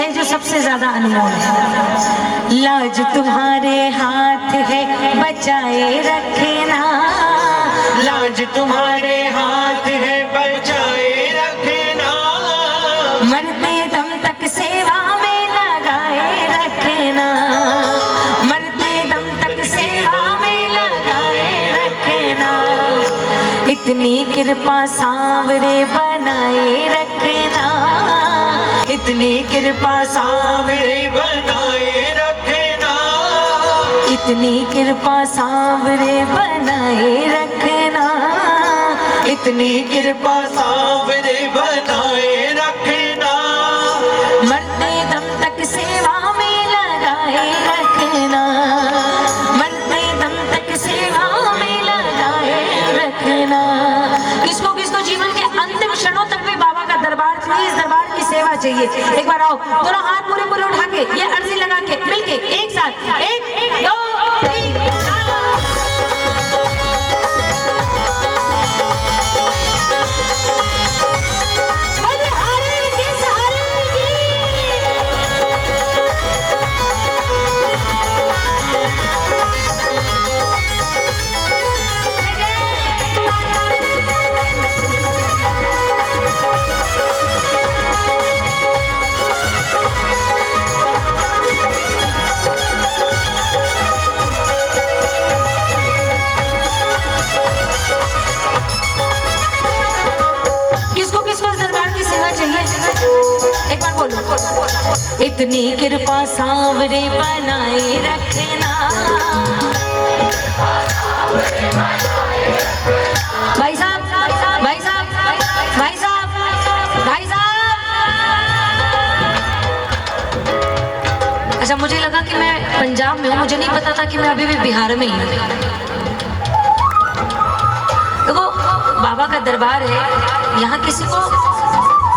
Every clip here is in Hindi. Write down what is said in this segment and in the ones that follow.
है जो सबसे ज्यादा अनमोल है। लाज तुम्हारे हाथ है बचाए रखना, लाज तुम्हारे हाथ है बचाए रखना, मरते दम तक सेवा में लगाए रखना, मरते दम तक सेवा में लगाए रखना। इतनी कृपा सांवरे बनाए रखना, इतनी कृपा सांवरे बनाए रखना, इतनी कृपा सांवरे बनाए रखना, इतनी कृपा सांवरे बनाए रखना, मरते दम तक सेवा में लगाए रखना, मरते दम तक सेवा में लगाए रखना। किसको किसको जीवन के अंतिम क्षणों तक भी बाबा का दरबार चाहिए, इस दरबार की सेवा चाहिए? एक बार आओ, दोनों हाथ पूरे पूरे उठा के ये अर्जी लगा के मिलके एक साथ, एक दो तीन एक बार बोलो, इतनी कृपा सांवरे बनाए रखना। भाई साहब, भाई साहब, भाई साहब, भाई साहब। अच्छा, मुझे लगा कि मैं पंजाब में हूँ, मुझे नहीं पता था कि मैं अभी भी बिहार में ही हूँ। देखो, बाबा का दरबार है, यहाँ किसी को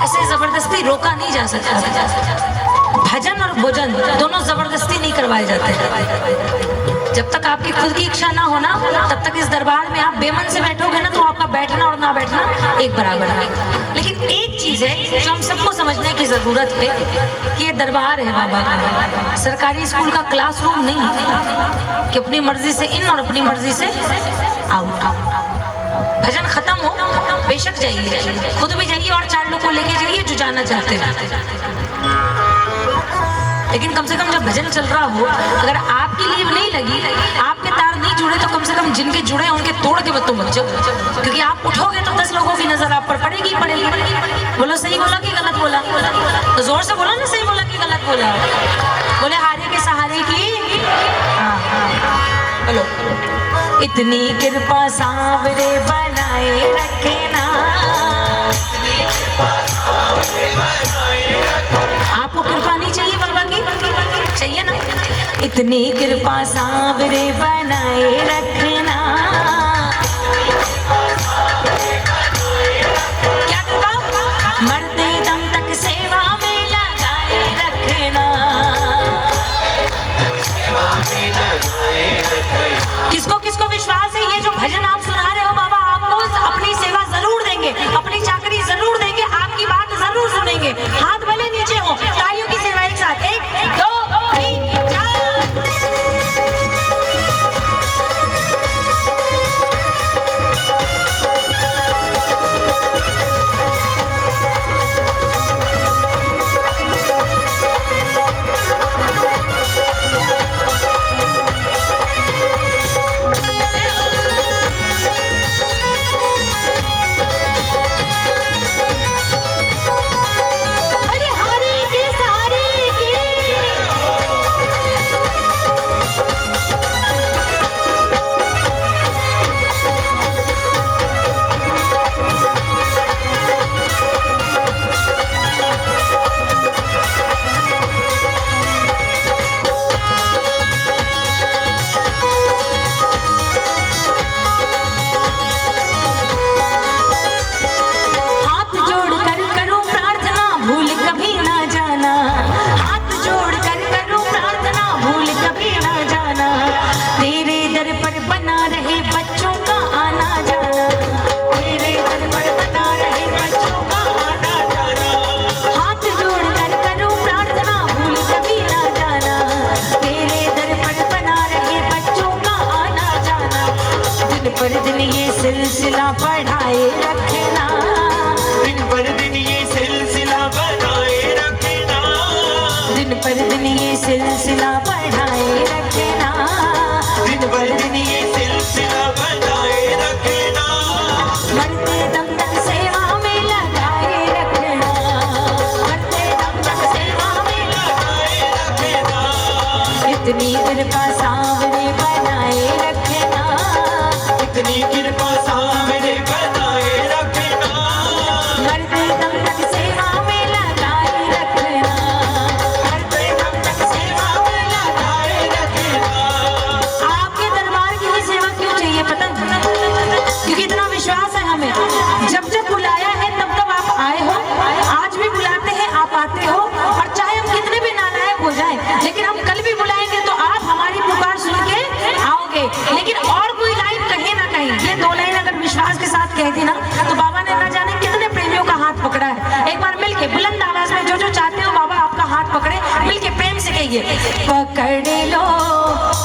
ऐसे जबरदस्ती रोका नहीं जा सकता। भजन और भोजन दोनों जबरदस्ती नहीं करवाए जाते। जब तक आपकी खुद की इच्छा ना हो ना, तब तक इस दरबार में आप बेमन से बैठोगे ना, तो आपका बैठना और ना बैठना एक बराबर है। लेकिन एक चीज है जो हम सबको समझने की जरूरत है कि ये दरबार है बाबा का, सरकारी स्कूल का क्लासरूम नहीं है कि अपनी मर्जी से इन और अपनी मर्जी से आउट। भजन खत्म हो बेशक जाइए, खुद भी जाइए और 4 लोग को लेके जाइए जो जाना चाहते हैं। लेकिन कम से कम जब भजन चल रहा हो, अगर आपकी लीव नहीं लगी, आपके तार नहीं जुड़े, तो कम से कम जिनके जुड़े हैं उनके तोड़ के मत जाओ, क्योंकि आप उठोगे तो 10 लोगों की नजर आप पर पड़ेगी पड़ेगी। बोलो, सही बोला कि गलत बोला? तो जोर से बोलो ना, सही बोला कि गलत बोला? बोले हारे के सहारे की। बोलो, इतनी कृपा सांवरे बनाए रखना। आपको कृपा नहीं चाहिए बाबा की? चाहिए ना? इतनी कृपा सांवरे बनाए रखना। क्या कृपा? मरते दम तक सेवा में लगाए रखना। किसको किसको विश्वास है ये जो भजन आप सुना रहे हो, बाबा आपको अपनी सेवा जरूर देंगे, अपनी चाकरी जरूर देंगे, आपकी बात जरूर सुनेंगे। हाथ भले नीचे हो, तालियों की सेवा एक साथ, 1 2 3 4। सिलसिला बढ़ाए रखना, दिन पर दिन ये सिलसिला बनाए रखना, दिन पर दिन ये सिलसिला बढ़ाए रखना, दिन पर दिन ये सिलसिला बनाए रखना, मरते दम तक सेवा में लगाए रखना, मरते दम तक सेवा में लगाए रखना, इतनी कृपा सामने बनाए रखना, इतनी कृपा सामने बनाए रखना, मरते दम तक सेवा में लगाए रखना, मरते दम तक सेवा में लगाए रखना। आपके दरबार की ही सेवा क्यों चाहिए पता है? क्योंकि इतना विश्वास है हमें, जब जब बुलाया है तब तब आप आए हो, आज भी बुलाते हैं आप आते हो, और चाहे हम कितने भी नालायक हो जाएं, लेकिन हम कल भी बुलाएंगे तो आप हमारी पुकार सुन के आओगे। लेकिन और कोई लाइन कहीं ना कहीं, ये दो लाइन अगर विश्वास के साथ कह दी ना तो बाबा ने न जाने कितने प्रेमियों का हाथ पकड़ा है। एक बार मिलके बुलंद आवाज में जो जो चाहते हो बाबा आपका हाथ पकड़े, मिलके प्रेम से कहिए, पकड़ लो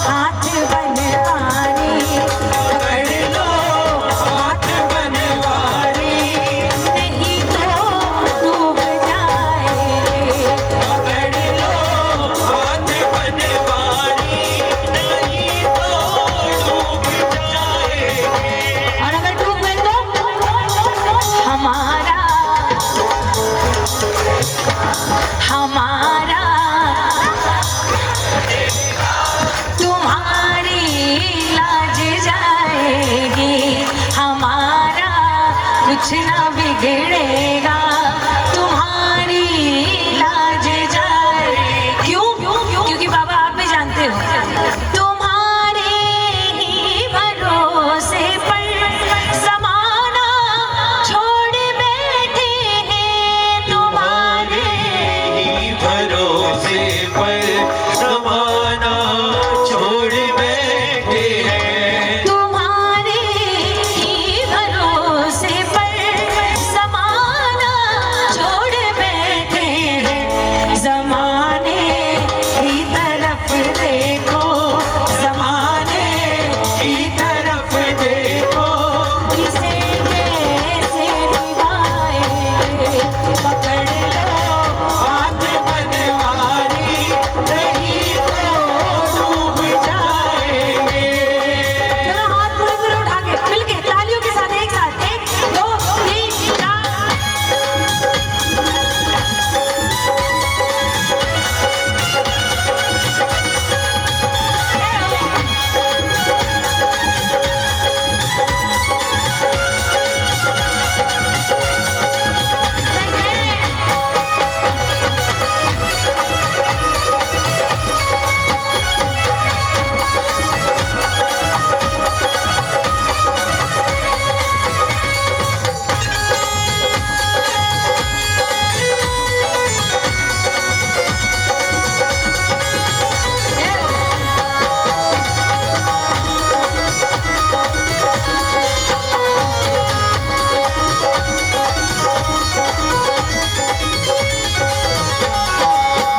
हाथ बनवारी, पकड़ लो हाथ बनवारी, नहीं तो डूब जाएंगे, पकड़ लो हाथ बनवारी, नहीं तो डूब जाएंगे। और अगर डूब गए तो हमारा हमारा तुम्हारी लाज जाएगी, हमारा कुछ ना बिगड़ेगा, तुम्हारी लाज जाएगी। क्यों? क्योंकि बाबा आप भी जानते हो, तुम्हारे ही भरोसे पर समाना छोड़ बैठे हैं, तुम्हारे ही भरोसे पर समाना छोड़ बैठे हैं, तुम्हारे ही भरोसे पर समाना छोड़ बैठे हैं, ज़माने की तरफ देखो, ज़माने की तरफ देखो, किसे कैसे निभाएंगे, पकड़ लो हाथ बनवारी, नहीं तो डूब जाएंगे। जरा हाथ पूरे पूरे उठा के मिलके तालियों के साथ एक साथ 1 2 3 4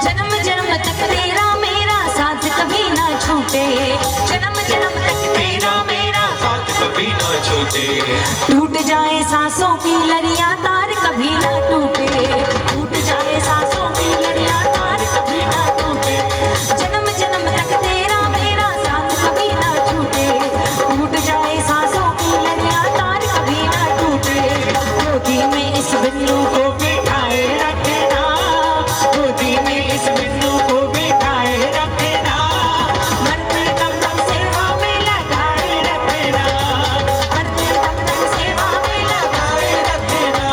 जन्म जन्म तक तेरा मेरा साथ कभी ना छूटे, जन्म जन्म तक तेरा मेरा साथ कभी ना छूटे, टूट जाए सांसों की लड़ियां तार कभी ना टूटे, टूट जाए सांसों की लड़ियां तार कभी ना टूटे, जन्म जन्म तक तेरा मेरा साथ कभी ना छूटे, टूट जाए सांसों की लड़ियां तार कभी ना टूटे, गोदी में इस बिल्लू को बिठाए रखना, गोदी में इस बिंदु को बिठाए रखना, मरते दम तक सेवा में लगाए रखना, मरते दम तक सेवा में लगाए रखना,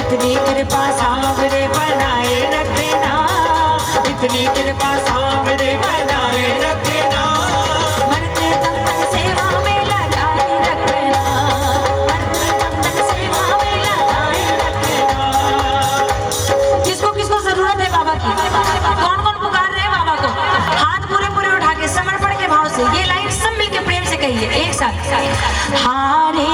इतनी कृपा सामने बनाए रखना, इतनी कृपा सामने बनाए रखना, मरते दम तक सेवा में लगाए रखना, मरते दम तक सेवा में लगाए रखना। किसको किसको जरूरत है बाबा की? कौन कौन पुकार रहे हैं बाबा को? हाथ पूरे पूरे उठा के समर्पण के भाव से ये लाइन सब मिलके प्रेम से कहिए एक साथ, हारे